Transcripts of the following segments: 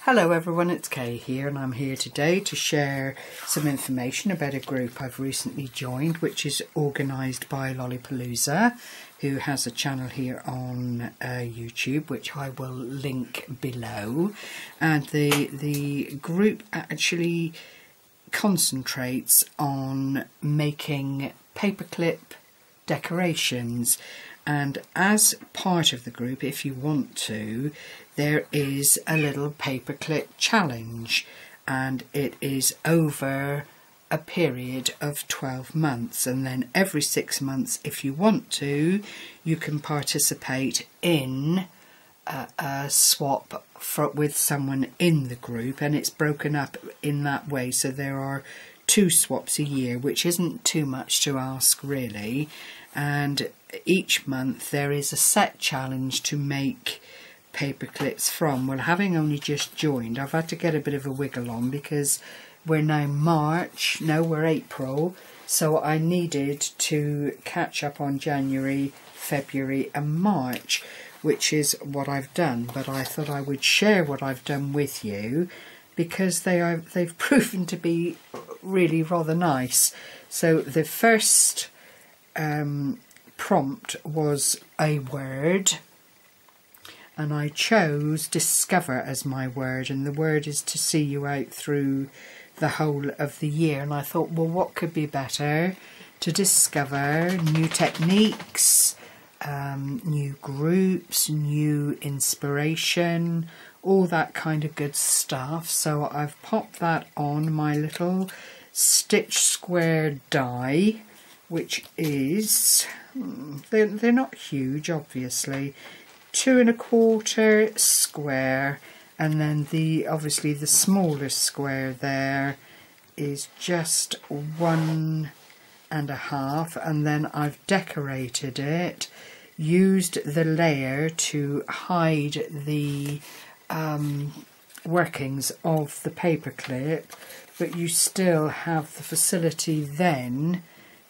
Hello everyone, it's Kay here, and I'm here today to share some information about a group I've recently joined, which is organised by Lollypalooza, who has a channel here on YouTube, which I will link below. And the group actually concentrates on making paperclip decorations. And as part of the group, if you want to, there is a little paperclip challenge, and it is over a period of 12 months, and then every 6 months, if you want to, you can participate in a swap with someone in the group, and it's broken up in that way, so there are 2 swaps a year, which isn't too much to ask really. And each month there is a set challenge to make paperclips from. Well, having only just joined, I've had to get a bit of a wiggle on because we're now we're April, so I needed to catch up on January, February and March, which is what I've done. But I thought I would share what I've done with you because they've proven to be really rather nice. So the first prompt was a word, and I chose discover as my word, and the word is to see you out through the whole of the year. And I thought, well, what could be better to discover new techniques, new groups, new inspiration, all that kind of good stuff. So I've popped that on my little stitch square die, which is, they're not huge obviously, 2 1/4 square, and then obviously the smallest square there is just 1 1/2, and then I've decorated it, used the layer to hide the workings of the paperclip, but you still have the facility then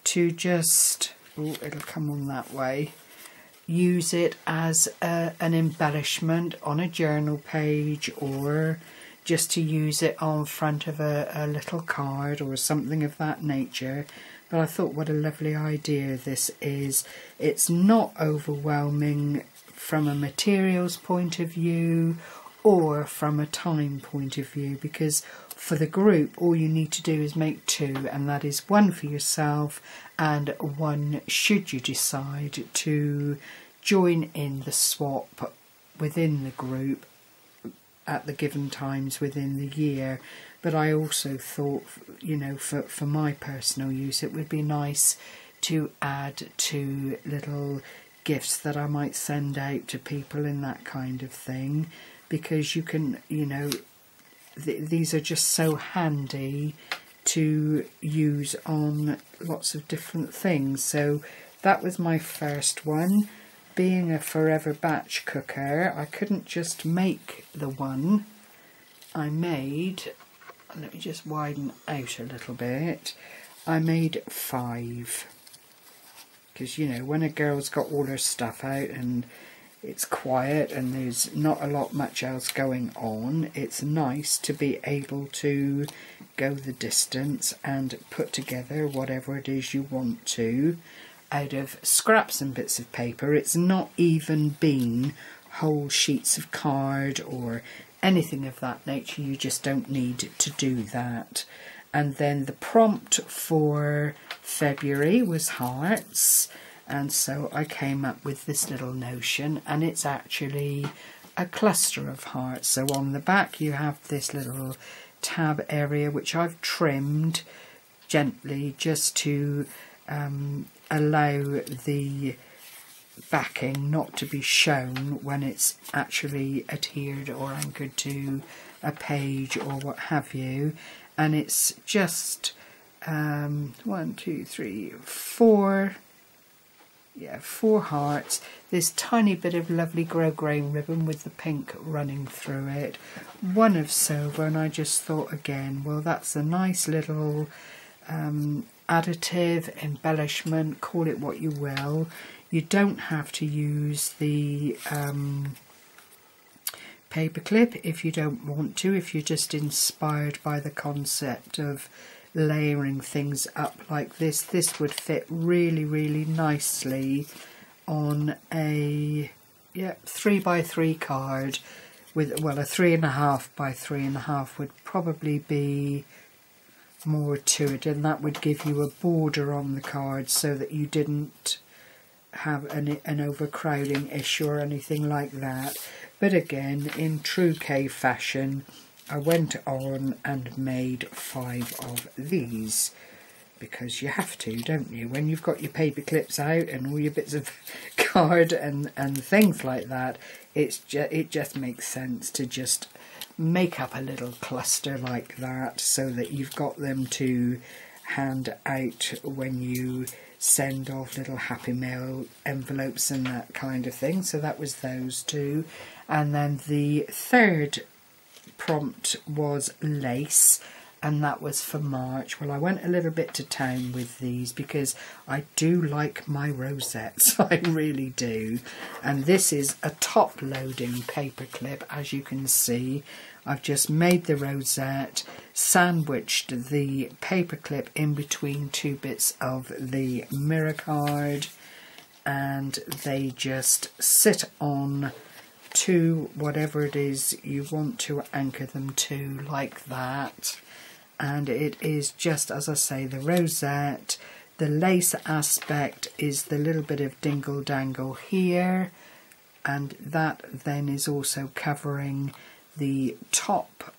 to just, it'll come on that way, use it as an embellishment on a journal page, or just to use it on front of a little card or something of that nature. But I thought, what a lovely idea this is. It's not overwhelming from a materials point of view or from a time point of view, because for the group all you need to do is make 2, and that is 1 for yourself and 1 should you decide to join in the swap within the group at the given times within the year. But I also thought, you know, for my personal use, it would be nice to add 2 little gifts that I might send out to people and that kind of thing, because you can, you know, these are just so handy to use on lots of different things. So that was my first one. Being a forever batch cooker, I couldn't just make the one. I made, let me just widen out a little bit, I made 5. Because, you know, when a girl's got all her stuff out and it's quiet and there's not a lot much else going on, it's nice to be able to go the distance and put together whatever it is you want to out of scraps and bits of paper. It's not even been whole sheets of card or anything of that nature. You just don't need to do that. And then the prompt for February was hearts, and so I came up with this little notion, and it's actually a cluster of hearts. So on the back you have this little tab area which I've trimmed gently just to allow the backing not to be shown when it's actually adhered or anchored to a page or what have you. And it's just 1, 2, 3, 4, yeah, 4 hearts, this tiny bit of lovely grosgrain ribbon with the pink running through it, 1 of silver, and I just thought again, well, that's a nice little additive, embellishment, call it what you will. You don't have to use the paperclip. If you don't want to, if you're just inspired by the concept of layering things up like this, this would fit really, really nicely on a 3x3 card with, well, a 3.5x3.5 would probably be more to it, and that would give you a border on the card so that you didn't have an overcrowding issue or anything like that. But again, in true K fashion, I went on and made 5 of these, because you have to, don't you? When you've got your paper clips out and all your bits of card and things like that, it just makes sense to just make up a little cluster like that so that you've got them to hand out when you send off little Happy Mail envelopes and that kind of thing. So that was those two. And then the third prompt was lace, and that was for March. Well, I went a little bit to town with these because I do like my rosettes, I really do. And this is a top-loading paperclip, as you can see. I've just made the rosette, sandwiched the paperclip in between 2 bits of the mirror card, and they just sit on to whatever it is you want to anchor them to, like that. And it is just, as I say, the rosette. The lace aspect is the little bit of dingle dangle here, and that then is also covering the top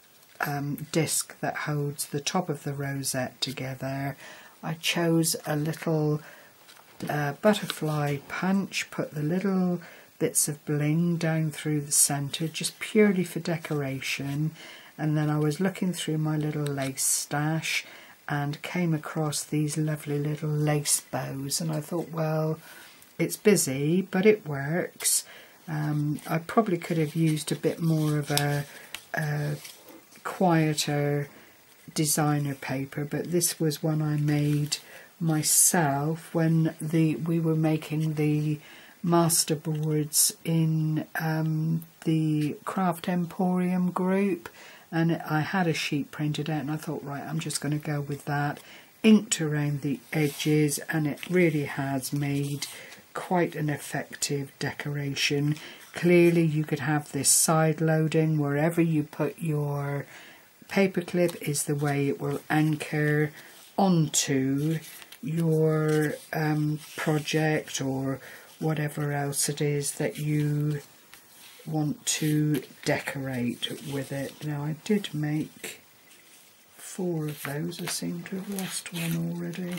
disc that holds the top of the rosette together. I chose a little butterfly punch, put the little bits of bling down through the centre just purely for decoration. And then I was looking through my little lace stash and came across these lovely little lace bows, and I thought, well, it's busy but it works. I probably could have used a bit more of a quieter designer paper, but this was one I made myself when we were making the master boards in the Craft Emporium group, and I had a sheet printed out and I thought, right, I'm just going to go with that, inked around the edges, and it really has made quite an effective decoration. Clearly you could have this side loading, wherever you put your paperclip is the way it will anchor onto your project or whatever else it is that you want to decorate with it. Now, I did make 4 of those. I seem to have lost one already.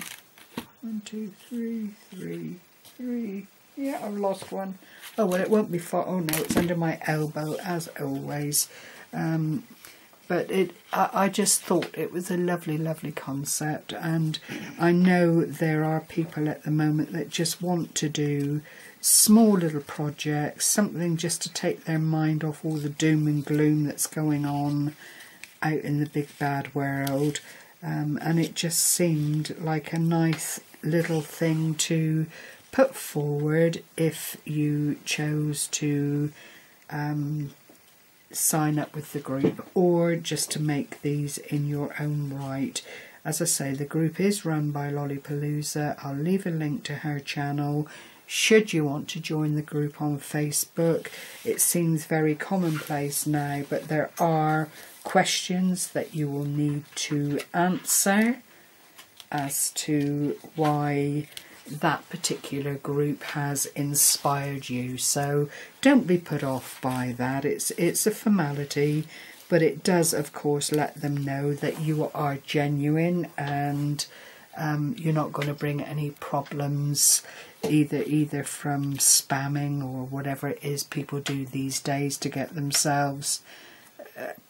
1, 2, 3. Yeah, I've lost one. Oh, well, it won't be far. Oh, no, it's under my elbow, as always. But I just thought it was a lovely, lovely concept. And I know there are people at the moment that just want to do small little projects, something just to take their mind off all the doom and gloom that's going on out in the big bad world. And it just seemed like a nice little thing to put forward if you chose to sign up with the group, or just to make these in your own right. As I say, the group is run by Lollypalooza. I'll leave a link to her channel should you want to join the group on Facebook. It seems very commonplace now, but there are questions that you will need to answer as to why that particular group has inspired you. So don't be put off by that. It's a formality, but it does, of course, let them know that you are genuine and you're not going to bring any problems either from spamming or whatever it is people do these days to get themselves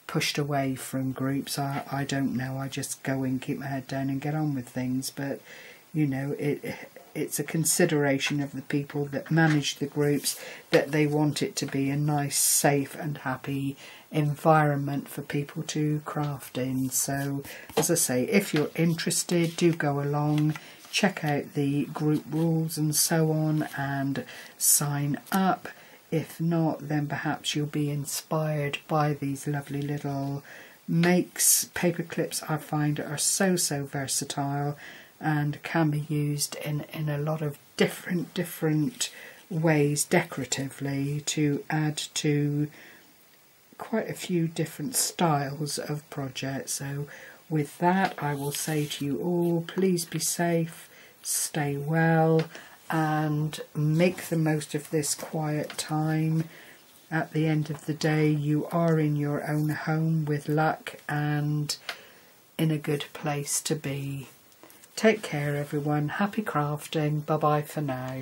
pushed away from groups. I don't know. I just go in, keep my head down and get on with things. But, you know, it's a consideration of the people that manage the groups, that they want it to be a nice, safe and happy environment for people to craft in. So, as I say, if you're interested, do go along, check out the group rules and so on, and sign up. If not, then perhaps you'll be inspired by these lovely little makes. Paper clips, I find, are so versatile and can be used in a lot of different ways decoratively to add to quite a few different styles of projects. So with that, I will say to you all, please be safe, stay well, and make the most of this quiet time. At the end of the day, you are in your own home with luck and in a good place to be. Take care, everyone. Happy crafting. Bye bye for now.